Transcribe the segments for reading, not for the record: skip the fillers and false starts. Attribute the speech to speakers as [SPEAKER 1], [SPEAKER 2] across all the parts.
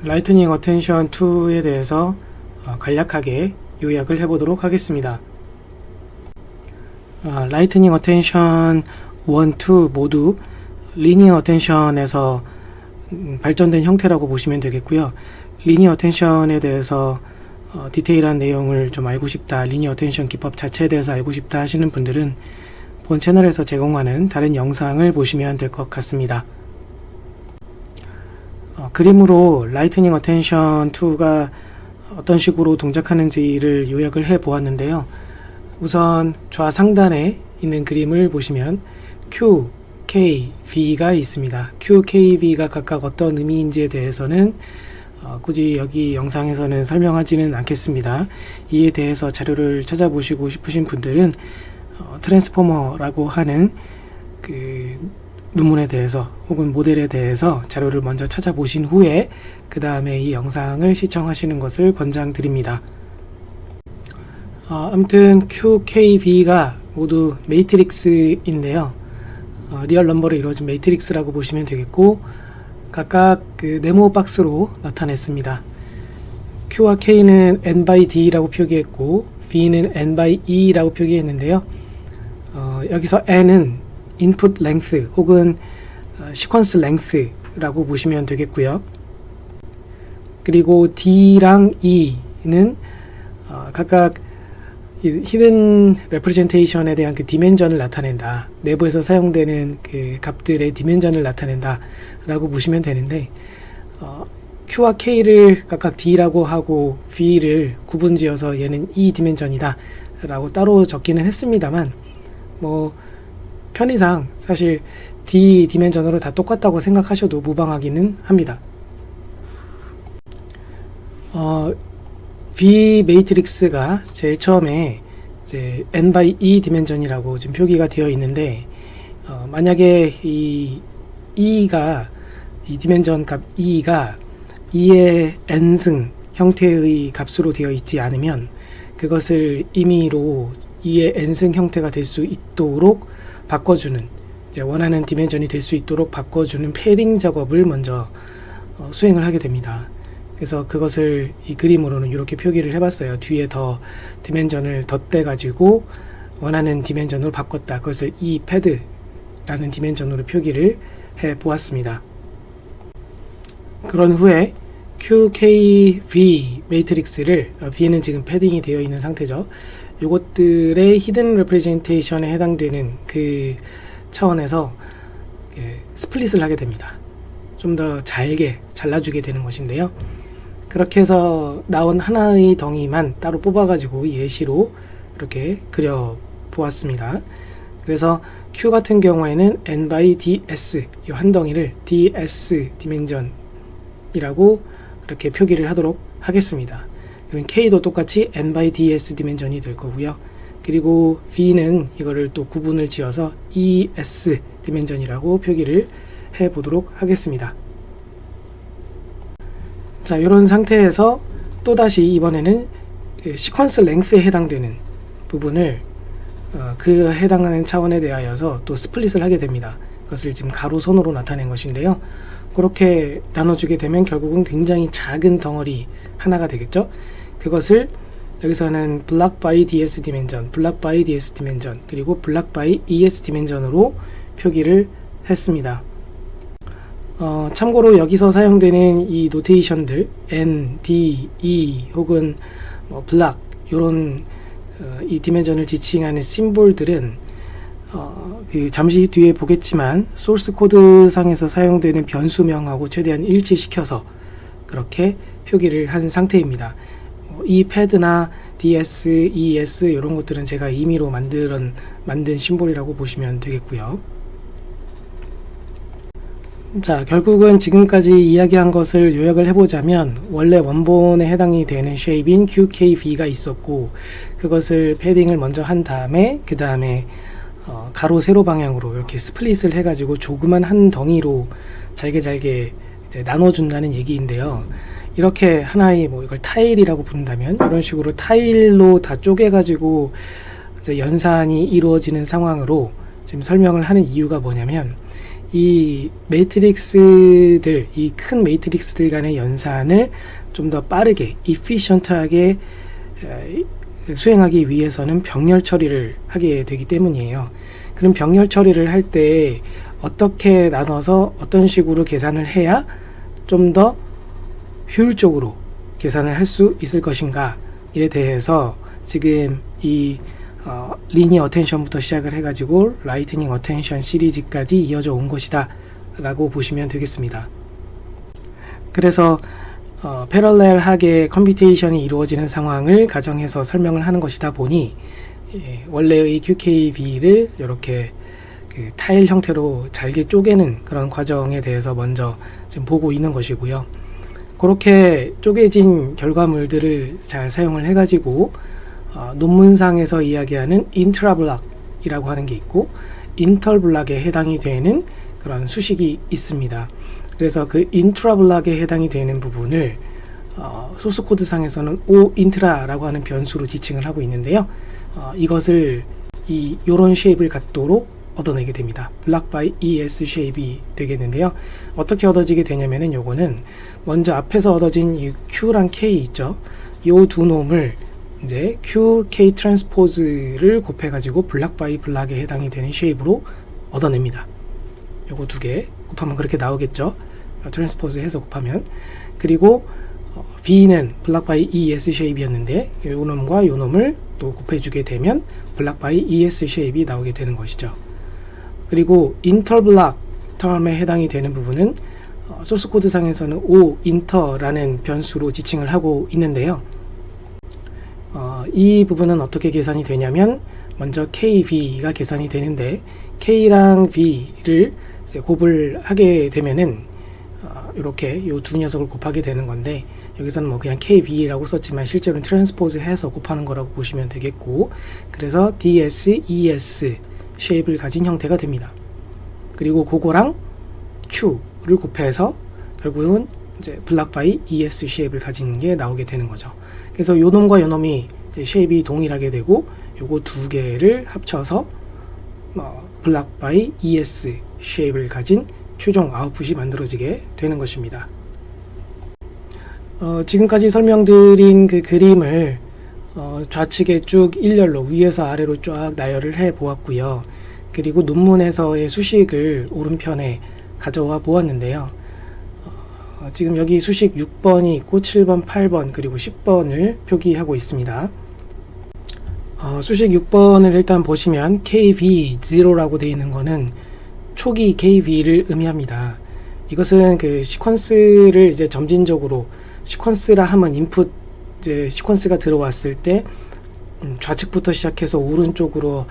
[SPEAKER 1] 라이트닝 어텐션 2에 대해서 간략하게 요약을 해보도록 하겠습니다. 라이트닝 어텐션 1, 2 모두 리니어 어텐션에서 발전된 형태라고 보시면 되겠고요. 리니어 어텐션에 대해서 디테일한 내용을 좀 알고 싶다, 리니어 어텐션 기법 자체에 대해서 알고 싶다 하시는 분들은 본 채널에서 제공하는 다른 영상을 보시면 될 것 같습니다. 그림으로 라이트닝 어텐션 2가 어떤 식으로 동작하는지를 요약을 해 보았는데요. 우선 좌상단에 있는 그림을 보시면 Q, K, V가 있습니다. Q, K, V가 각각 어떤 의미인지에 대해서는 굳이 여기 영상에서는 설명하지는 않겠습니다. 이에 대해서 자료를 찾아보시고 싶으신 분들은 트랜스포머라고 하는 그 논문에 대해서 혹은 모델에 대해서 자료를 먼저 찾아보신 후에 그 다음에 이 영상을 시청하시는 것을 권장드립니다. 아무튼 QKV가 모두 매트릭스인데요. 리얼 넘버로 이루어진 매트릭스라고 보시면 되겠고 각각 그 네모 박스로 나타냈습니다. Q와 K는 n by d라고 표기했고 V는 n by e라고 표기했는데요. 여기서 n은 input length 혹은 sequence length라고 보시면 되겠고요. 그리고 D랑 E는 각각 히든 레프레젠테이션에 대한 그 디멘전을 나타낸다. 내부에서 사용되는 그 값들의 디멘전을 나타낸다 라고 보시면 되는데 Q와 K를 각각 D라고 하고 V를 구분지어서 얘는 E 디멘전이다 라고 따로 적기는 했습니다만 편의상 사실 D 디멘전으로 다 똑같다고 생각하셔도 무방하기는 합니다. V 매트릭스가 제일 처음에 이제 n by e 디멘전이라고 지금 표기가 되어 있는데 만약에 이 e가 이 디멘전 값 e가 e의 n승 형태의 값으로 되어 있지 않으면 그것을 임의로 e의 n승 형태가 될 수 있도록 바꿔주는 이제 원하는 디멘전이 될 수 있도록 바꿔주는 패딩 작업을 먼저 수행을 하게 됩니다. 그래서 그것을 이 그림으로는 이렇게 표기를 해봤어요. 뒤에 더 디멘전을 덧대 가지고 원하는 디멘전으로 바꿨다. 그것을 이 패드라는 디멘전으로 표기를 해 보았습니다. 그런 후에 QKV 매트릭스를 V는 지금 패딩이 되어 있는 상태죠. 요것들의 히든 레프레젠테이션에 해당되는 그 차원에서 스플릿을 하게 됩니다. 좀 더 잘게 잘라주게 되는 것인데요. 그렇게 해서 나온 하나의 덩이만 따로 뽑아가지고 예시로 이렇게 그려 보았습니다. 그래서 Q 같은 경우에는 n by ds 이 한 덩이를 ds 디멘전이라고 이렇게 표기를 하도록 하겠습니다. 그럼 K도 똑같이 n by ds 디멘전이 될 거고요. 그리고 V는 이거를 또 구분을 지어서 es 디멘전이라고 표기를 해 보도록 하겠습니다. 자, 이런 상태에서 또다시 이번에는 시퀀스 랭스에 해당되는 부분을 그 해당하는 차원에 대하여서 또 스플릿을 하게 됩니다. 그것을 지금 가로선으로 나타낸 것인데요. 그렇게 나눠주게 되면 결국은 굉장히 작은 덩어리 하나가 되겠죠. 그것을 여기서는 block by ds 디멘전, block by ds 디멘전, 그리고 block by es 디멘전으로 표기를 했습니다. 참고로 여기서 사용되는 이 노테이션들 n, d, e 혹은 block 요런 이 디멘전을 지칭하는 심볼들은 그 잠시 뒤에 보겠지만 소스 코드 상에서 사용되는 변수명하고 최대한 일치시켜서 그렇게 표기를 한 상태입니다. 이 패드나 ds, es 이런 것들은 제가 임의로 만든 심볼이라고 보시면 되겠고요. 자, 결국은 지금까지 이야기한 것을 요약을 해보자면 원래 원본에 해당이 되는 쉐입인 QKV가 있었고 그것을 패딩을 먼저 한 다음에 그 다음에 가로 세로 방향으로 이렇게 스플릿을 해가지고 조그만 한 덩이로 잘게 이제 나눠준다는 얘기인데요. 이렇게 하나의 이걸 타일이라고 부른다면 이런 식으로 타일로 다 쪼개가지고 이제 연산이 이루어지는 상황으로 지금 설명을 하는 이유가 뭐냐면 이 매트릭스들, 이 큰 매트릭스들 간의 연산을 좀 더 빠르게, efficient하게 수행하기 위해서는 병렬 처리를 하게 되기 때문이에요. 그럼 병렬 처리를 할 때 어떻게 나눠서 어떤 식으로 계산을 해야 좀 더 효율적으로 계산을 할 수 있을 것인가에 대해서 지금 이 리니어 어텐션부터 시작을 해가지고 라이트닝 어텐션 시리즈까지 이어져 온 것이다 라고 보시면 되겠습니다. 그래서 패럴렐하게 컴퓨테이션이 이루어지는 상황을 가정해서 설명을 하는 것이다 보니 원래의 QKB를 이렇게 그 타일 형태로 잘게 쪼개는 그런 과정에 대해서 먼저 지금 보고 있는 것이고요. 그렇게 쪼개진 결과물들을 잘 사용을 해가지고 논문상에서 이야기하는 인트라블락이라고 하는 게 있고 인터블락에 해당이 되는 그런 수식이 있습니다. 그래서 그 인트라블락에 해당이 되는 부분을 소스 코드상에서는 ointra라고 하는 변수로 지칭을 하고 있는데요. 이것을 요런 쉐입을 갖도록 얻어내게 됩니다. 블락 바이 ES 쉐입이 되겠는데요. 어떻게 얻어지게 되냐면은 요거는 먼저 앞에서 얻어진 이 Q랑 K 있죠. 요 두 놈을 이제 Q, K 트랜스포즈를 곱해가지고 블락 바이 블락에 해당이 되는 쉐입으로 얻어냅니다. 요거 두 개 곱하면 그렇게 나오겠죠. 트랜스포즈 해서 곱하면. 그리고 B는 블락 바이 ES 쉐입이었는데 요 놈과 요 놈을 또 곱해주게 되면 블락 바이 ES 쉐입이 나오게 되는 것이죠. 그리고 인터블락 텀에 해당이 되는 부분은 소스 코드상에서는 ointer라는 변수로 지칭을 하고 있는데요. 이 부분은 어떻게 계산이 되냐면 먼저 KV가 계산이 되는데 K랑 V를 이제 곱을 하게 되면은 이렇게 이 두 녀석을 곱하게 되는 건데 여기서는 뭐 그냥 KV라고 썼지만 실제로는 트랜스포즈 해서 곱하는 거라고 보시면 되겠고 그래서 DS, ES 쉐입을 가진 형태가 됩니다. 그리고 그거랑 Q를 곱해서 결국은 이제 블락 바이 ES 쉐입을 가진 게 나오게 되는 거죠. 그래서 요 놈과 요 놈이 쉐입이 동일하게 되고 요거 두 개를 합쳐서 블락 바이 ES 쉐입을 가진 최종 아웃풋이 만들어지게 되는 것입니다. 지금까지 설명드린 그 그림을 좌측에 쭉 일렬로 위에서 아래로 쫙 나열을 해 보았고요. 그리고 논문에서의 수식을 오른편에 가져와 보았는데요. 지금 여기 수식 6번이 있고 7번, 8번 그리고 10번을 표기하고 있습니다. 수식 6번을 일단 보시면 KV0라고 되어 있는 거는 초기 KV를 의미합니다. 이것은 그 시퀀스를 이제 점진적으로 시퀀스라 하면 인풋 이제 시퀀스가 들어왔을 때 좌측부터 시작해서 오른쪽으로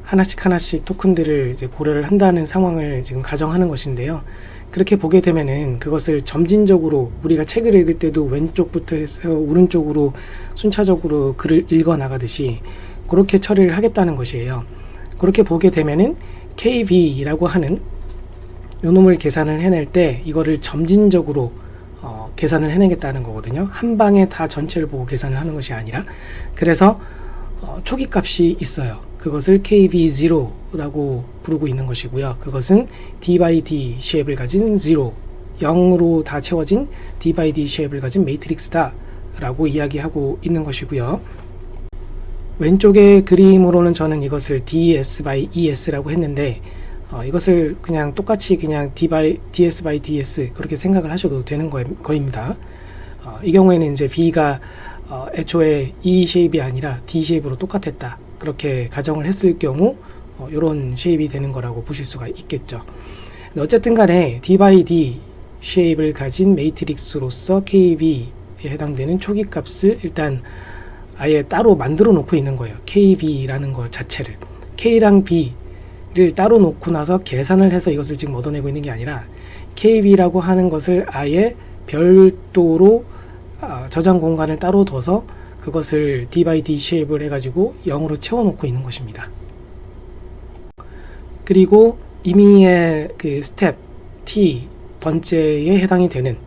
[SPEAKER 1] 하나씩 토큰들을 이제 고려를 한다는 상황을 지금 가정하는 것인데요. 그렇게 보게 되면은 그것을 점진적으로 우리가 책을 읽을 때도 왼쪽부터 해서 오른쪽으로 순차적으로 글을 읽어 나가듯이 그렇게 처리를 하겠다는 것이에요. 그렇게 보게 되면은 KV라고 하는 요 놈을 계산을 해낼 때 이거를 점진적으로 계산을 해내겠다는 거거든요. 한 방에 다 전체를 보고 계산을 하는 것이 아니라 그래서 초기 값이 있어요. 그것을 KV0라고 부르고 있는 것이고요. 그것은 D by D 쉐입을 가진 0, 0으로 다 채워진 D by D 쉐입을 가진 매트릭스다 라고 이야기하고 있는 것이고요. 왼쪽의 그림으로는 저는 이것을 DS by ES라고 했는데 이것을 그냥 똑같이 그냥 DS by DS 그렇게 생각을 하셔도 되는 거입니다. 이 경우에는 이제 B가 애초에 E 쉐입이 아니라 D 쉐입으로 똑같았다. 그렇게 가정을 했을 경우 이런 쉐입이 되는 거라고 보실 수가 있겠죠. 어쨌든 간에 D by D 쉐입을 가진 매트릭스로서 KV에 해당되는 초기 값을 일단 아예 따로 만들어 놓고 있는 거예요. KV라는 것 자체를. K랑 B를 따로 놓고 나서 계산을 해서 이것을 지금 얻어내고 있는 게 아니라 KV라고 하는 것을 아예 별도로 저장 공간을 따로 둬서 그것을 D by D 쉐입을 해가지고 0으로 채워놓고 있는 것입니다. 그리고 이미의 그 스텝 T 번째에 해당이 되는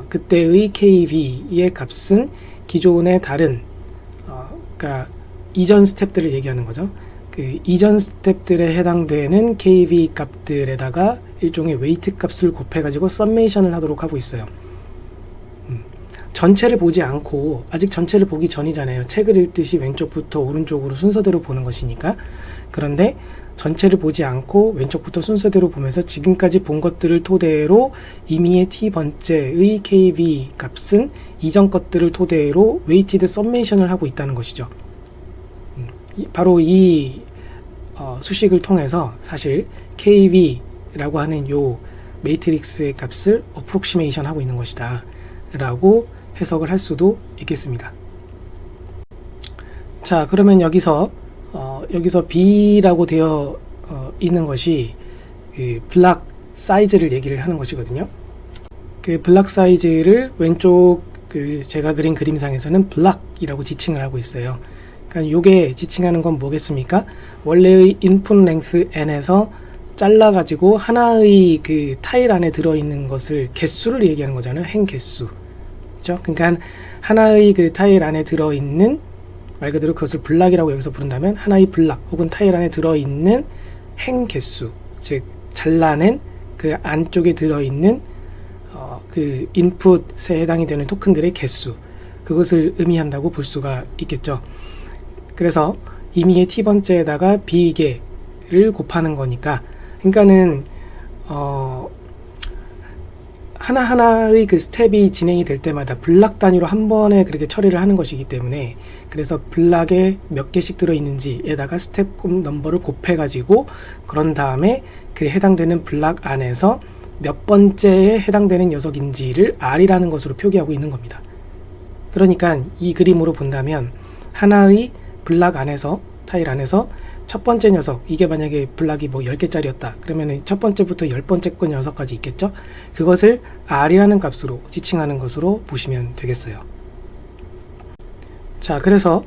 [SPEAKER 1] 그때의 KV의 값은 기존의 다른 그러니까 이전 스텝들을 얘기하는 거죠. 그 이전 스텝들에 해당되는 KV 값들에다가 일종의 웨이트 값을 곱해가지고 썸메이션을 하도록 하고 있어요. 전체를 보지 않고, 아직 전체를 보기 전이잖아요. 책을 읽듯이 왼쪽부터 오른쪽으로 순서대로 보는 것이니까. 그런데 전체를 보지 않고 왼쪽부터 순서대로 보면서 지금까지 본 것들을 토대로 임의의 t번째의 KV 값은 이전 것들을 토대로 웨이티드 썸메이션을 하고 있다는 것이죠. 바로 이 수식을 통해서 사실 KV라고 하는 요 매트릭스의 값을 어프록시메이션 하고 있는 것이다 라고 해석을 할 수도 있겠습니다. 자, 그러면 여기서 B라고 되어 있는 것이 그 블락 사이즈를 얘기를 하는 것이거든요. 그 블락 사이즈를 왼쪽 그 제가 그린 그림상에서는 블락이라고 지칭을 하고 있어요. 그러니까 요게 지칭하는 건 뭐겠습니까? 원래의 인풋 랭스 n에서 잘라가지고 하나의 그 타일 안에 들어있는 것을 개수를 얘기하는 거잖아요. 행 개수. 그죠? 그러니까 하나의 그 타일 안에 들어있는, 말 그대로 그것을 블락이라고 여기서 부른다면 하나의 블락 혹은 타일 안에 들어있는 행 개수, 즉 잘라낸 그 안쪽에 들어있는 그 인풋에 해당이 되는 토큰들의 개수, 그것을 의미한다고 볼 수가 있겠죠. 그래서 임의의 t번째에다가 b개를 곱하는 거니까, 그러니까는 하나하나의 그 스텝이 진행이 될 때마다 블락 단위로 한 번에 그렇게 처리를 하는 것이기 때문에, 그래서 블락에 몇 개씩 들어있는지에다가 스텝 넘버를 곱해가지고 그런 다음에 그 해당되는 블락 안에서 몇 번째에 해당되는 녀석인지를 R이라는 것으로 표기하고 있는 겁니다. 그러니까 이 그림으로 본다면 하나의 블락 안에서, 타일 안에서 첫 번째 녀석, 이게 만약에 블락이 뭐 10개짜리였다 그러면 첫 번째부터 10번째 거 녀석까지 있겠죠. 그것을 R이라는 값으로 지칭하는 것으로 보시면 되겠어요. 자, 그래서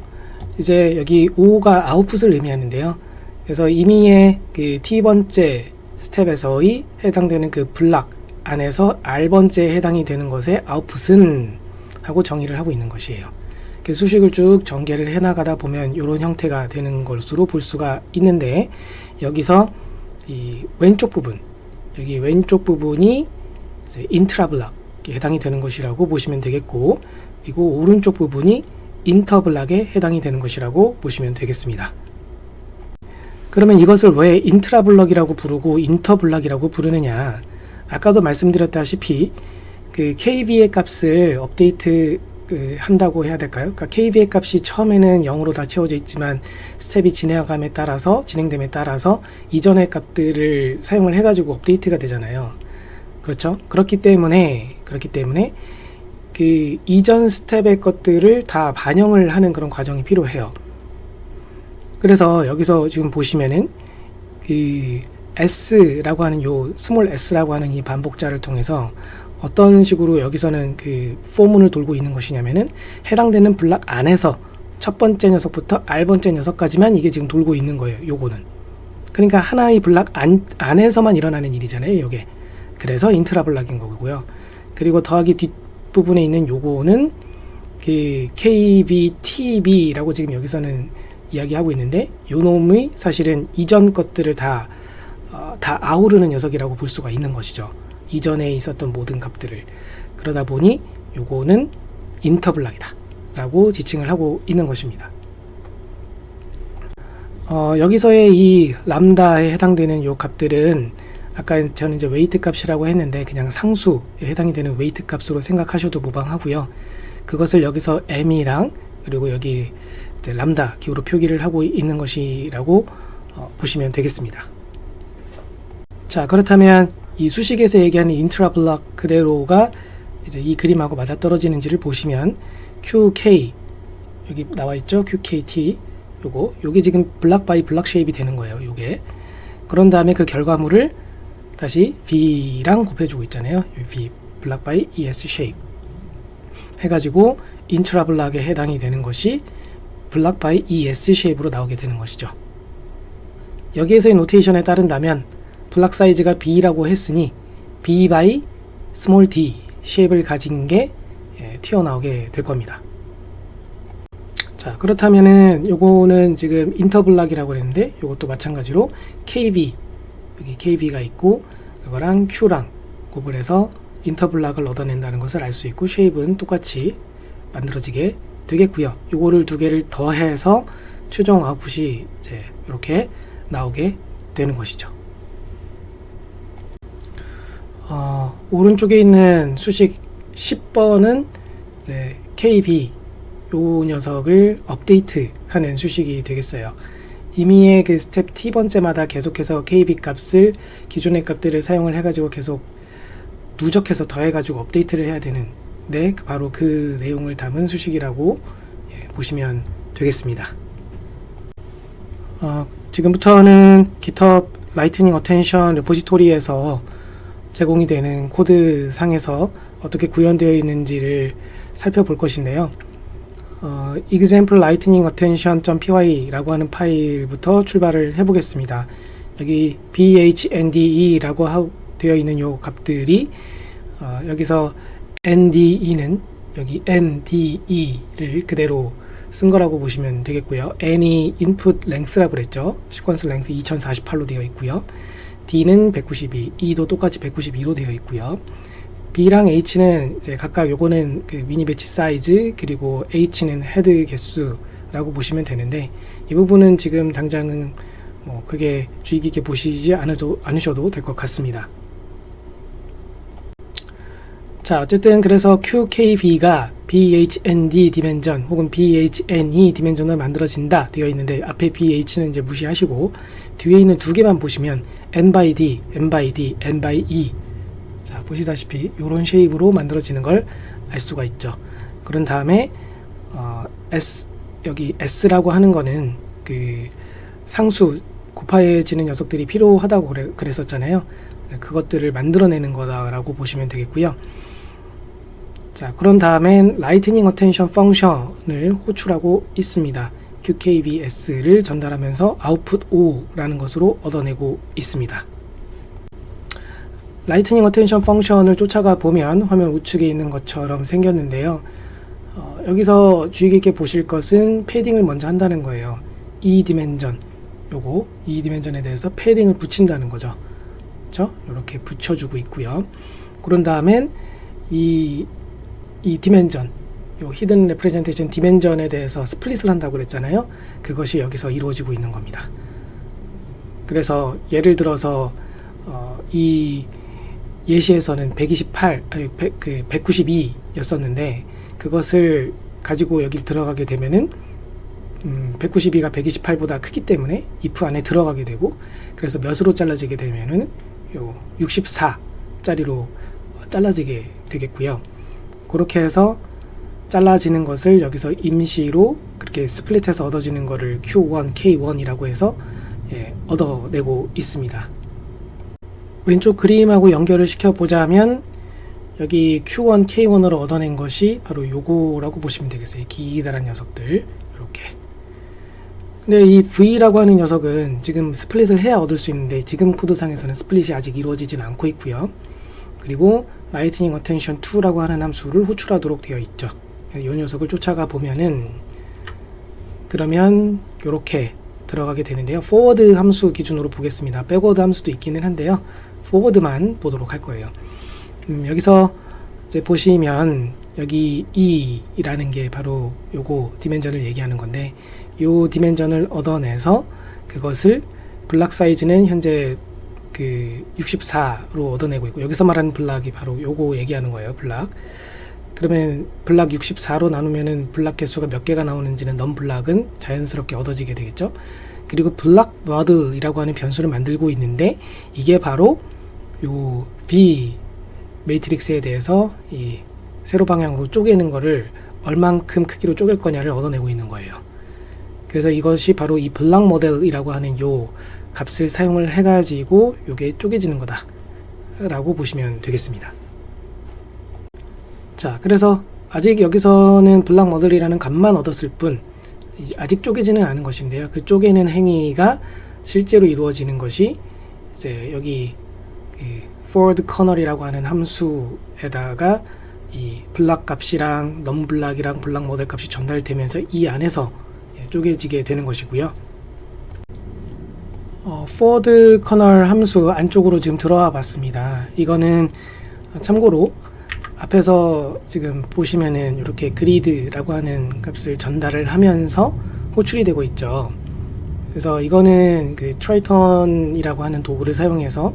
[SPEAKER 1] 이제 여기 5가 아웃풋을 의미하는데요. 그래서 임의의 그 t번째 스텝에서의 해당되는 그 블락 안에서 R번째에 해당이 되는 것의 아웃풋은 하고 정의를 하고 있는 것이에요. 수식을 쭉 전개를 해나가다 보면 이런 형태가 되는 것으로 볼 수가 있는데, 여기서 이 왼쪽 부분, 여기 왼쪽 부분이 이제 인트라블락에 해당이 되는 것이라고 보시면 되겠고, 그리고 오른쪽 부분이 인터블락에 해당이 되는 것이라고 보시면 되겠습니다. 그러면 이것을 왜 인트라블락이라고 부르고 인터블락이라고 부르느냐? 아까도 말씀드렸다시피 그 KV의 값을 업데이트 한다고 해야 될까요? 그러니까 KV의 값이 처음에는 0으로 다 채워져 있지만 스텝이 진행됨에 따라서 이전의 값들을 사용을 해가지고 업데이트가 되잖아요. 그렇죠? 그렇기 때문에 그 이전 스텝의 것들을 다 반영을 하는 그런 과정이 필요해요. 그래서 여기서 지금 보시면은 그 S라고 하는 요 스몰 s라고 하는 이 반복자를 통해서 어떤 식으로 여기서는 그 포문을 돌고 있는 것이냐면은 해당되는 블락 안에서 첫 번째 녀석부터 R번째 녀석까지만 이게 지금 돌고 있는 거예요. 요거는. 그러니까 하나의 블락 안에서만 일어나는 일이잖아요. 요게. 그래서 인트라 블락인 거고요. 그리고 더하기 뒷부분에 있는 요거는 그 KVTB라고 지금 여기서는 이야기하고 있는데, 요 놈이 사실은 이전 것들을 다 아우르는 녀석이라고 볼 수가 있는 것이죠. 이전에 있었던 모든 값들을. 그러다 보니 요거는 인터블락이다 라고 지칭을 하고 있는 것입니다. 여기서의 이 람다에 해당되는 요 값들은 아까 저는 이제 웨이트 값이라고 했는데 그냥 상수에 해당이 되는 웨이트 값으로 생각하셔도 무방하고요. 그것을 여기서 m이랑 그리고 여기 이제 람다 기호로 표기를 하고 있는 것이라고 보시면 되겠습니다. 자, 그렇다면 이 수식에서 얘기하는 인트라블락 그대로가 이제 이 그림하고 맞아떨어지는지를 보시면 QK 여기 나와 있죠. QKT 요게 지금 블락 바이 블락 쉐입이 되는 거예요. 요게. 그런 다음에 그 결과물을 다시 V랑 곱해주고 있잖아요. V 블락 바이 ES 쉐입 해가지고 인트라블락에 해당이 되는 것이 블락 바이 ES 쉐입으로 나오게 되는 것이죠. 여기에서의 노테이션에 따른다면 블락 사이즈가 B라고 했으니 B by small d 쉐입을 가진 게 튀어나오게 될 겁니다. 자, 그렇다면은 요거는 지금 인터블락이라고 했는데 요것도 마찬가지로 KB, 여기 KB가 있고 이거랑 Q랑 곱을 해서 인터블락을 얻어낸다는 것을 알 수 있고, 쉐입은 똑같이 만들어지게 되겠고요. 요거를 두 개를 더해서 최종 아웃풋이 이제 이렇게 나오게 되는 것이죠. 오른쪽에 있는 수식 10번은 이제 KB 요 녀석을 업데이트하는 수식이 되겠어요. 이미의 그 스텝 T번째마다 계속해서 KB 값을 기존의 값들을 사용을 해가지고 계속 누적해서 더해가지고 업데이트를 해야 되는데, 바로 그 내용을 담은 수식이라고 보시면 되겠습니다. 지금부터는 GitHub 라이트닝 어텐션 레포지토리에서 제공이 되는 코드 상에서 어떻게 구현되어 있는지를 살펴볼 것인데요. example lightning attention.py 라고 하는 파일부터 출발을 해 보겠습니다. 여기 bhnde 라고 되어 있는 요 값들이 여기서 nde는 여기 nde를 그대로 쓴 거라고 보시면 되겠고요. n이 input length라고 그랬죠. 시퀀스 랭스 2048로 되어 있고요. d는 192, e도 똑같이 192로 되어 있고요. B랑 H는 이제 각각 요거는 그 미니 배치 사이즈, 그리고 H는 헤드 개수라고 보시면 되는데, 이 부분은 지금 당장은 뭐 크게 주의 깊게 보시지 않으셔도 될 것 같습니다. 자, 어쨌든 그래서 QKB가 BHND 디멘전 혹은 BHNE 디멘전으로 만들어진다 되어 있는데, 앞에 BH는 이제 무시하시고 뒤에 있는 두 개만 보시면 N by D, N by D, N by E, 자, 보시다시피 이런 쉐입으로 만들어지는 걸 알 수가 있죠. 그런 다음에 여기 S라고 하는 거는 그 상수 곱해지는 녀석들이 필요하다고 그랬었잖아요. 그것들을 만들어내는 거다라고 보시면 되겠고요. 자, 그런 다음엔 라이트닝 어텐션 펑션을 호출하고 있습니다. QKBS를 전달하면서 output O라는 것으로 얻어내고 있습니다. 라이트닝 어텐션 펑션을 쫓아가 보면 화면 우측에 있는 것처럼 생겼는데요. 여기서 주의 깊게 보실 것은 패딩을 먼저 한다는 거예요. 이 디멘전, 이 디멘전에 대해서 패딩을 붙인다는 거죠. 그렇죠? 이렇게 붙여주고 있고요. 그런 다음엔 이 디멘전, 요 히든 레프레젠테이션 디멘전에 대해서 스플릿을 한다고 그랬잖아요. 그것이 여기서 이루어지고 있는 겁니다. 그래서 예를 들어서 이 예시에서는 192였었는데 그것을 가지고 여기 들어가게 되면은 192가 128보다 크기 때문에 if 안에 들어가게 되고, 그래서 몇으로 잘라지게 되면은 요 64짜리로 잘라지게 되겠고요. 그렇게 해서 잘라지는 것을 여기서 임시로 그렇게 스플릿해서 얻어지는 거를 Q1, K1이라고 해서 얻어내고 있습니다. 왼쪽 그림하고 연결을 시켜보자면 여기 Q1, K1으로 얻어낸 것이 바로 요거라고 보시면 되겠어요. 기다란 녀석들 이렇게. 근데 이 V라고 하는 녀석은 지금 스플릿을 해야 얻을 수 있는데 지금 코드상에서는 스플릿이 아직 이루어지진 않고 있고요. 그리고 라이트닝 어텐션 2라고 하는 함수를 호출하도록 되어 있죠. 이 녀석을 쫓아가 보면은 그러면 이렇게 들어가게 되는데요. forward 함수 기준으로 보겠습니다. backward 함수도 있기는 한데요. forward만 보도록 할 거예요. 여기서 이제 보시면 여기 E라는 게 바로 요거 디멘전을 얘기하는 건데, 요 디멘전을 얻어내서 그것을 블락 사이즈는 현재 그 64로 얻어내고 있고, 여기서 말하는 블락이 바로 요거 얘기하는 거예요. 블락. 그러면 블락 64로 나누면은 블락 개수가 몇 개가 나오는지는 넘 블락은 자연스럽게 얻어지게 되겠죠. 그리고 블락 모델이라고 하는 변수를 만들고 있는데, 이게 바로 요 B 매트릭스에 대해서 이 세로 방향으로 쪼개는 거를 얼만큼 크기로 쪼갤 거냐를 얻어내고 있는 거예요. 그래서 이것이 바로 이 블락 모델이라고 하는 요 값을 사용을 해가지고 요게 쪼개지는 거다 라고 보시면 되겠습니다. 자, 그래서 아직 여기서는 블락 모델이라는 값만 얻었을 뿐 아직 쪼개지는 않은 것인데요. 그 쪼개는 행위가 실제로 이루어지는 것이 이제 여기 forward kernel이라고 하는 함수에다가 이 블락 값이랑 넘블락이랑 블락 모델 값이 전달되면서 이 안에서 쪼개지게 되는 것이고요. forward 커널 함수 안쪽으로 지금 들어와 봤습니다. 이거는 참고로 앞에서 지금 보시면은 이렇게 그리드라고 하는 값을 전달을 하면서 호출이 되고 있죠. 그래서 이거는 그 트라이턴이라고 하는 도구를 사용해서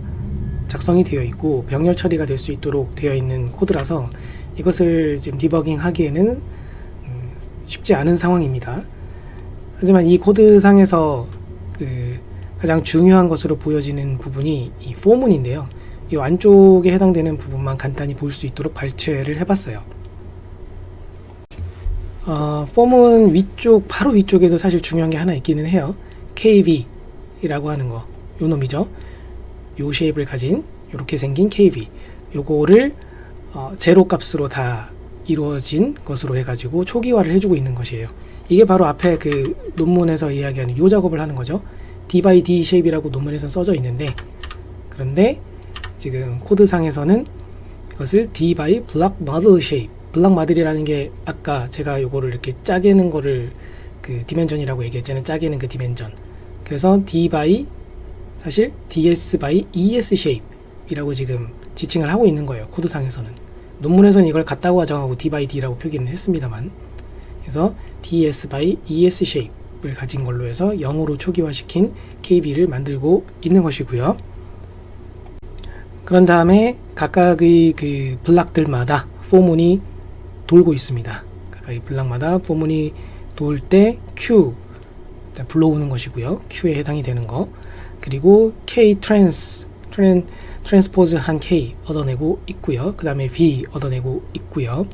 [SPEAKER 1] 작성이 되어 있고 병렬 처리가 될 수 있도록 되어 있는 코드라서 이것을 지금 디버깅 하기에는 쉽지 않은 상황입니다. 하지만 이 코드상에서 그 가장 중요한 것으로 보여지는 부분이 이 for문인데요. 이 안쪽에 해당되는 부분만 간단히 볼 수 있도록 발췌를 해봤어요. for문 위쪽, 바로 위쪽에도 사실 중요한 게 하나 있기는 해요. KV라고 하는 거, 요 놈이죠. 요 쉐입을 가진 이렇게 생긴 KV, 요거를 제로 값으로 다 이루어진 것으로 해가지고 초기화를 해주고 있는 것이에요. 이게 바로 앞에 그 논문에서 이야기하는 요 작업을 하는 거죠. D by D 쉐입이라고 논문에서 써져 있는데, 그런데 지금 코드상에서는 이것을 D by block model shape, 블락 마들이라는 게 아까 제가 요거를 이렇게 짜개는 거를 그 디멘전이라고 얘기했잖아요. 짜개는 그 디멘전. 그래서 D by 사실 DS by ES shape이라고 지금 지칭을 하고 있는 거예요. 코드상에서는. 논문에서는 이걸 같다고 가정하고 D by D라고 표기는 했습니다만, 그래서 DS by ES shape을 가진 걸로 해서 0으로 초기화시킨 KB를 만들고 있는 것이고요. 그런 다음에 각각의 그 블락들마다 포문이 돌고 있습니다. 각각의 블락마다 포문이 돌 때 Q 불러오는 것이고요. Q에 해당이 되는 거. 그리고 K 트랜스포즈 한 K 얻어내고 있고요. 그 다음에 V 얻어내고 있고요.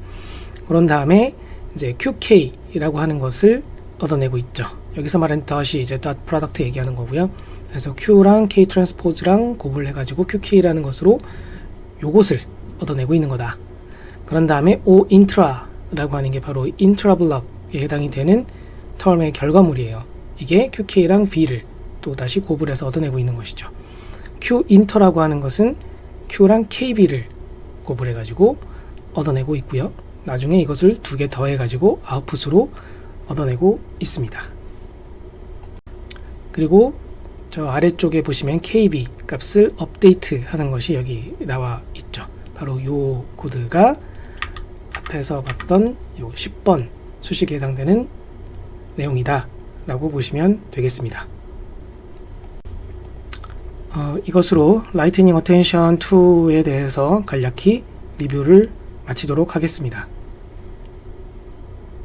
[SPEAKER 1] 그런 다음에 이제 QK라고 하는 것을 얻어내고 있죠. 여기서 말하는 닷이 이제 닷 프로덕트 얘기하는 거고요. 그래서 Q랑 K 트랜스포즈랑 곱을 해가지고 QK라는 것으로 요것을 얻어내고 있는 거다. 그런 다음에 O 인트라라고 하는 게 바로 인트라 블럭에 해당이 되는 텀의 결과물이에요. 이게 QK랑 V를 또 다시 곱을 해서 얻어내고 있는 것이죠. Q 인터라고 하는 것은 Q랑 KB를 곱을 해가지고 얻어내고 있고요. 나중에 이것을 두 개 더해가지고 아웃풋으로 얻어내고 있습니다. 그리고 저 아래쪽에 보시면 KB 값을 업데이트 하는 것이 여기 나와 있죠. 바로 요 코드가 앞에서 봤던 요 10번 수식에 해당되는 내용이다 라고 보시면 되겠습니다. 이것으로 라이트닝 어텐션 2에 대해서 간략히 리뷰를 마치도록 하겠습니다.